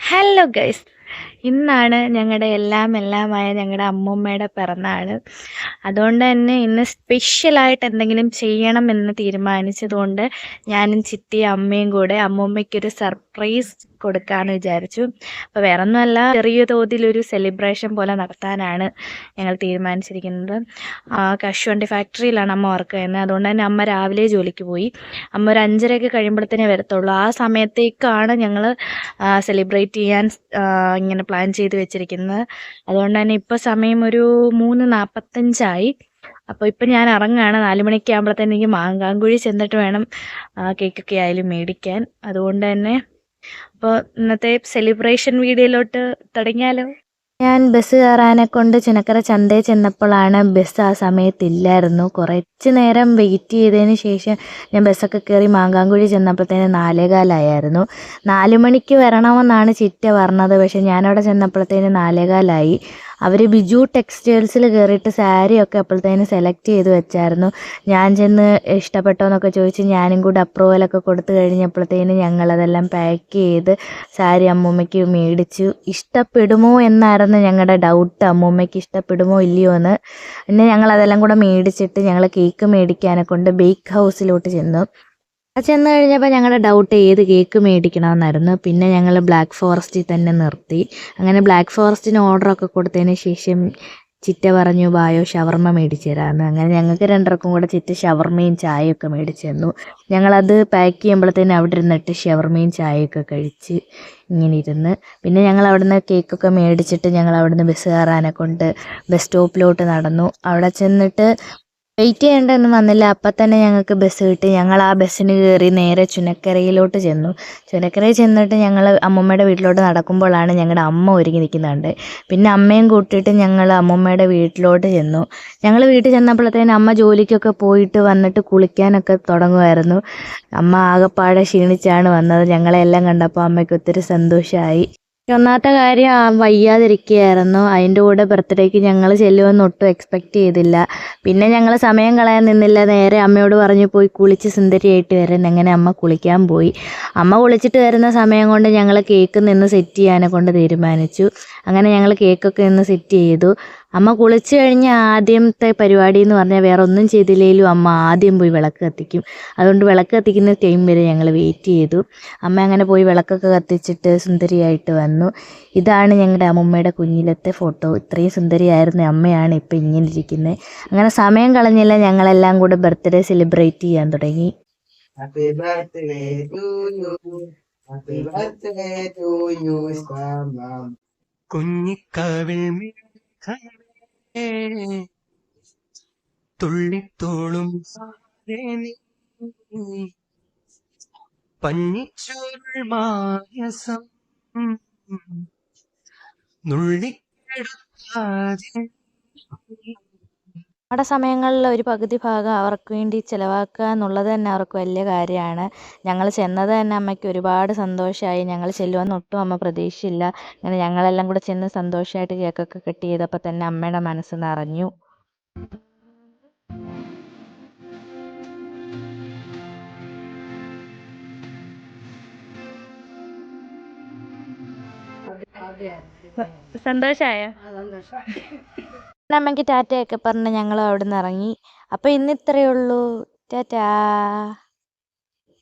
Hello guys, ഇന്നാണ് ഞങ്ങളുടെ എല്ലാമായ ഞങ്ങളുടെ അമ്മൂമ്മയുടെ പിറന്നാൾ. അതുകൊണ്ട് തന്നെ ഇന്ന് സ്പെഷ്യലായിട്ട് എന്തെങ്കിലും ചെയ്യണമെന്ന് തീരുമാനിച്ചതുകൊണ്ട് ഞാനും ചിത്തിയും അമ്മയും കൂടെ അമ്മൂമ്മയ്ക്കൊരു സർപ്രൈസ് കൊടുക്കാമെന്ന് വിചാരിച്ചു. അപ്പോൾ വേറെ ഒന്നുമല്ല, ചെറിയ തോതിലൊരു സെലിബ്രേഷൻ പോലെ നടത്താനാണ് ഞങ്ങൾ തീരുമാനിച്ചിരിക്കുന്നത്. കശുവണ്ടി ഫാക്ടറിയിലാണ് അമ്മ വർക്ക് ചെയ്യുന്നത്. അതുകൊണ്ട് തന്നെ അമ്മ രാവിലെ ജോലിക്ക് പോയി. അമ്മ ഒരു 5:30 കഴിയുമ്പോഴത്തേനേ വരത്തുള്ളൂ. ആ സമയത്തേക്കാണ് ഞങ്ങൾ സെലിബ്രേറ്റ് ചെയ്യാൻ ഇങ്ങനെ പ്ലാൻ ചെയ്ത് വെച്ചിരിക്കുന്നത്. അതുകൊണ്ട് തന്നെ ഇപ്പോൾ സമയം ഒരു 3:45 അപ്പോൾ ഇപ്പം ഞാൻ ഇറങ്ങുകയാണ്. 4 മണിയൊക്കെ ആകുമ്പോഴത്തേന് എനിക്ക് മാങ്കാങ്കുഴി ചെന്നിട്ട് വേണം കേക്കൊക്കെ ആയാലും മേടിക്കാൻ. അതുകൊണ്ട് തന്നെ അപ്പോൾ ഇന്നത്തെ സെലിബ്രേഷൻ വീഡിയോയിലോട്ട് തുടങ്ങിയാലോ. ഞാൻ ബസ് കയറാനെ കൊണ്ട് ചുനക്കര ചന്തയിൽ ചെന്നപ്പോഴാണ് ബസ് ആ സമയത്തില്ലായിരുന്നു. കുറച്ച് നേരം വെയിറ്റ് ചെയ്തതിന് ശേഷം ഞാൻ ബസ്സൊക്കെ കയറി മാങ്കാങ്കുഴി ചെന്നപ്പോഴത്തേന് 4:15 4 മണിക്ക് വരണമെന്നാണ് ചിറ്റ പറഞ്ഞത്. പക്ഷെ ഞാനവിടെ ചെന്നപ്പോഴത്തേന് 4:15. അവർ ബിജു ടെക്സ്റ്റൈൽസിൽ കയറിയിട്ട് സാരിയൊക്കെ അപ്പോഴത്തേന് സെലക്ട് ചെയ്ത് വെച്ചായിരുന്നു. ഞാൻ ചെന്ന് ഇഷ്ടപ്പെട്ടോ എന്നൊക്കെ ചോദിച്ച് ഞാനും കൂടി അപ്രൂവലൊക്കെ കൊടുത്തു കഴിഞ്ഞപ്പോഴത്തേന് ഞങ്ങളതെല്ലാം പാക്ക് ചെയ്ത് സാരി അമ്മൂമ്മയ്ക്ക് മേടിച്ചു. ഇഷ്ടപ്പെടുമോ എന്നായിരുന്നു ഞങ്ങളുടെ ഡൗട്ട്, അമ്മൂമ്മയ്ക്ക് ഇഷ്ടപ്പെടുമോ ഇല്ലയോ എന്ന്. പിന്നെ ഞങ്ങളതെല്ലാം കൂടെ മേടിച്ചിട്ട് ഞങ്ങൾ കേക്ക് മേടിക്കാനെ കൊണ്ട് ബേക്ക് ഹൗസിലോട്ട് ചെന്നു. ചെന്ന് കഴിഞ്ഞപ്പോൾ ഞങ്ങളുടെ ഡൗട്ട് ഏത് കേക്ക് മേടിക്കണമെന്നായിരുന്നു. പിന്നെ ഞങ്ങൾ ബ്ലാക്ക് ഫോറസ്റ്റിൽ തന്നെ നിർത്തി. അങ്ങനെ ബ്ലാക്ക് ഫോറസ്റ്റിന് ഓർഡറൊക്കെ കൊടുത്തതിന് ശേഷം ചിറ്റ പറഞ്ഞു ബായോ ഷവർമ്മ മേടിച്ചു തരാമെന്ന്. അങ്ങനെ ഞങ്ങൾക്ക് രണ്ടർക്കും കൂടെ ചിറ്റ ഷവർമ്മയും ചായയൊക്കെ മേടിച്ചു തന്നു. ഞങ്ങളത് പാക്ക് ചെയ്യുമ്പോഴത്തേനും അവിടെ ഇരുന്നിട്ട് ഷവർമ്മയും ചായയൊക്കെ കഴിച്ച് ഇങ്ങനെ ഇരുന്ന്. പിന്നെ ഞങ്ങൾ അവിടുന്ന് കേക്കൊക്കെ മേടിച്ചിട്ട് ഞങ്ങൾ അവിടുന്ന് ബസ് കയറാനെ കൊണ്ട് ബസ് സ്റ്റോപ്പിലോട്ട് നടന്നു. അവിടെ ചെന്നിട്ട് വെയിറ്റ് ചെയ്യേണ്ടതൊന്നും വന്നില്ല. അപ്പം തന്നെ ഞങ്ങൾക്ക് ബസ് കിട്ടി. ഞങ്ങൾ ആ ബസ്സിന് കയറി നേരെ ചുനക്കരയിലോട്ട് ചെന്നു. ചുനക്കരയിൽ ചെന്നിട്ട് ഞങ്ങൾ അമ്മൂമ്മയുടെ വീട്ടിലോട്ട് നടക്കുമ്പോഴാണ് ഞങ്ങളുടെ അമ്മ ഒരുങ്ങി നിൽക്കുന്നുണ്ട്. പിന്നെ അമ്മയും കൂട്ടിയിട്ട് ഞങ്ങൾ അമ്മൂമ്മയുടെ വീട്ടിലോട്ട് ചെന്നു. ഞങ്ങൾ വീട്ടിൽ ചെന്നപ്പോഴത്തേന് അമ്മ ജോലിക്കൊക്കെ പോയിട്ട് വന്നിട്ട് കുളിക്കാനൊക്കെ തുടങ്ങുമായിരുന്നു. അമ്മ ആകെപ്പാടെ ക്ഷീണിച്ചാണ് വന്നത്. ഞങ്ങളെല്ലാം കണ്ടപ്പോൾ അമ്മയ്ക്ക് ഒത്തിരി സന്തോഷമായി. ഒന്നാമത്തെ കാര്യം വയ്യാതിരിക്കുകയായിരുന്നു. അതിൻ്റെ കൂടെ ബർത്ത്ഡേക്ക് ഞങ്ങൾ ചെല്ലുമെന്ന് ഒട്ടും എക്സ്പെക്റ്റ് ചെയ്തില്ല. പിന്നെ ഞങ്ങൾ സമയം കളയാൻ നിന്നില്ല. നേരെ അമ്മയോട് പറഞ്ഞു പോയി കുളിച്ച് സുന്ദരിയായിട്ട് വരാൻ. അങ്ങനെ അമ്മ കുളിക്കാൻ പോയി. അമ്മ കുളിച്ചിട്ട് വരുന്ന സമയം കൊണ്ട് ഞങ്ങൾ കേക്ക് നിന്ന് സെറ്റ് ചെയ്യാനെ കൊണ്ട് തീരുമാനിച്ചു. അങ്ങനെ ഞങ്ങൾ കേക്കൊക്കെ നിന്ന് സെറ്റ് ചെയ്തു. അമ്മ കുളിച്ച് കഴിഞ്ഞ് ആദ്യത്തെ പരിപാടി എന്ന് പറഞ്ഞാൽ വേറെ ഒന്നും ചെയ്തില്ലെങ്കിലും അമ്മ ആദ്യം പോയി വിളക്ക് കത്തിക്കും. അതുകൊണ്ട് വിളക്ക് കത്തിക്കുന്ന ടൈം വരെ ഞങ്ങൾ വെയിറ്റ് ചെയ്തു. അമ്മ അങ്ങനെ പോയി വിളക്കൊക്കെ കത്തിച്ചിട്ട് സുന്ദരിയായിട്ട് വന്നു. ഇതാണ് ഞങ്ങളുടെ അമ്മൂമ്മയുടെ കുഞ്ഞിലത്തെ ഫോട്ടോ. ഇത്രയും സുന്ദരിയായിരുന്ന അമ്മയാണ് ഇപ്പം ഇങ്ങനെ ഇരിക്കുന്നത്. അങ്ങനെ സമയം കളഞ്ഞില്ല, ഞങ്ങളെല്ലാം കൂടെ ബർത്ത്ഡേ സെലിബ്രേറ്റ് ചെയ്യാൻ തുടങ്ങി. Happy birthday to you. Happy birthday to you, Mom. കുഞ്ഞിക്കാവിൽ തുള്ളിത്തോളും പഞ്ഞിച്ചോറുൾ മായസം നുള്ളിക്കെടുത്താതെ. നമ്മുടെ സമയങ്ങളിൽ ഒരു പകുതി ഭാഗം അവർക്ക് വേണ്ടി ചിലവാക്കുക എന്നുള്ളത് തന്നെ അവർക്ക് വലിയ കാര്യമാണ്. ഞങ്ങൾ ചെന്നത് തന്നെ അമ്മയ്ക്ക് ഒരുപാട് സന്തോഷമായി. ഞങ്ങൾ ചെല്ലുമെന്ന് ഒട്ടും അമ്മ പ്രതീക്ഷയില്ല. അങ്ങനെ ഞങ്ങളെല്ലാം കൂടെ ചെന്ന് സന്തോഷമായിട്ട് കേക്കൊക്കെ കട്ട് ചെയ്തപ്പോൾ തന്നെ അമ്മയുടെ മനസ്സ് നിറഞ്ഞു. സന്തോഷമായോ? അമ്മയ്ക്ക് ടാറ്റയൊക്കെ പറഞ്ഞ് ഞങ്ങൾ അവിടെ നിന്ന് ഇറങ്ങി. അപ്പോൾ ഇന്ന് ഇത്രയേ ഉള്ളൂ. ടാറ്റാ.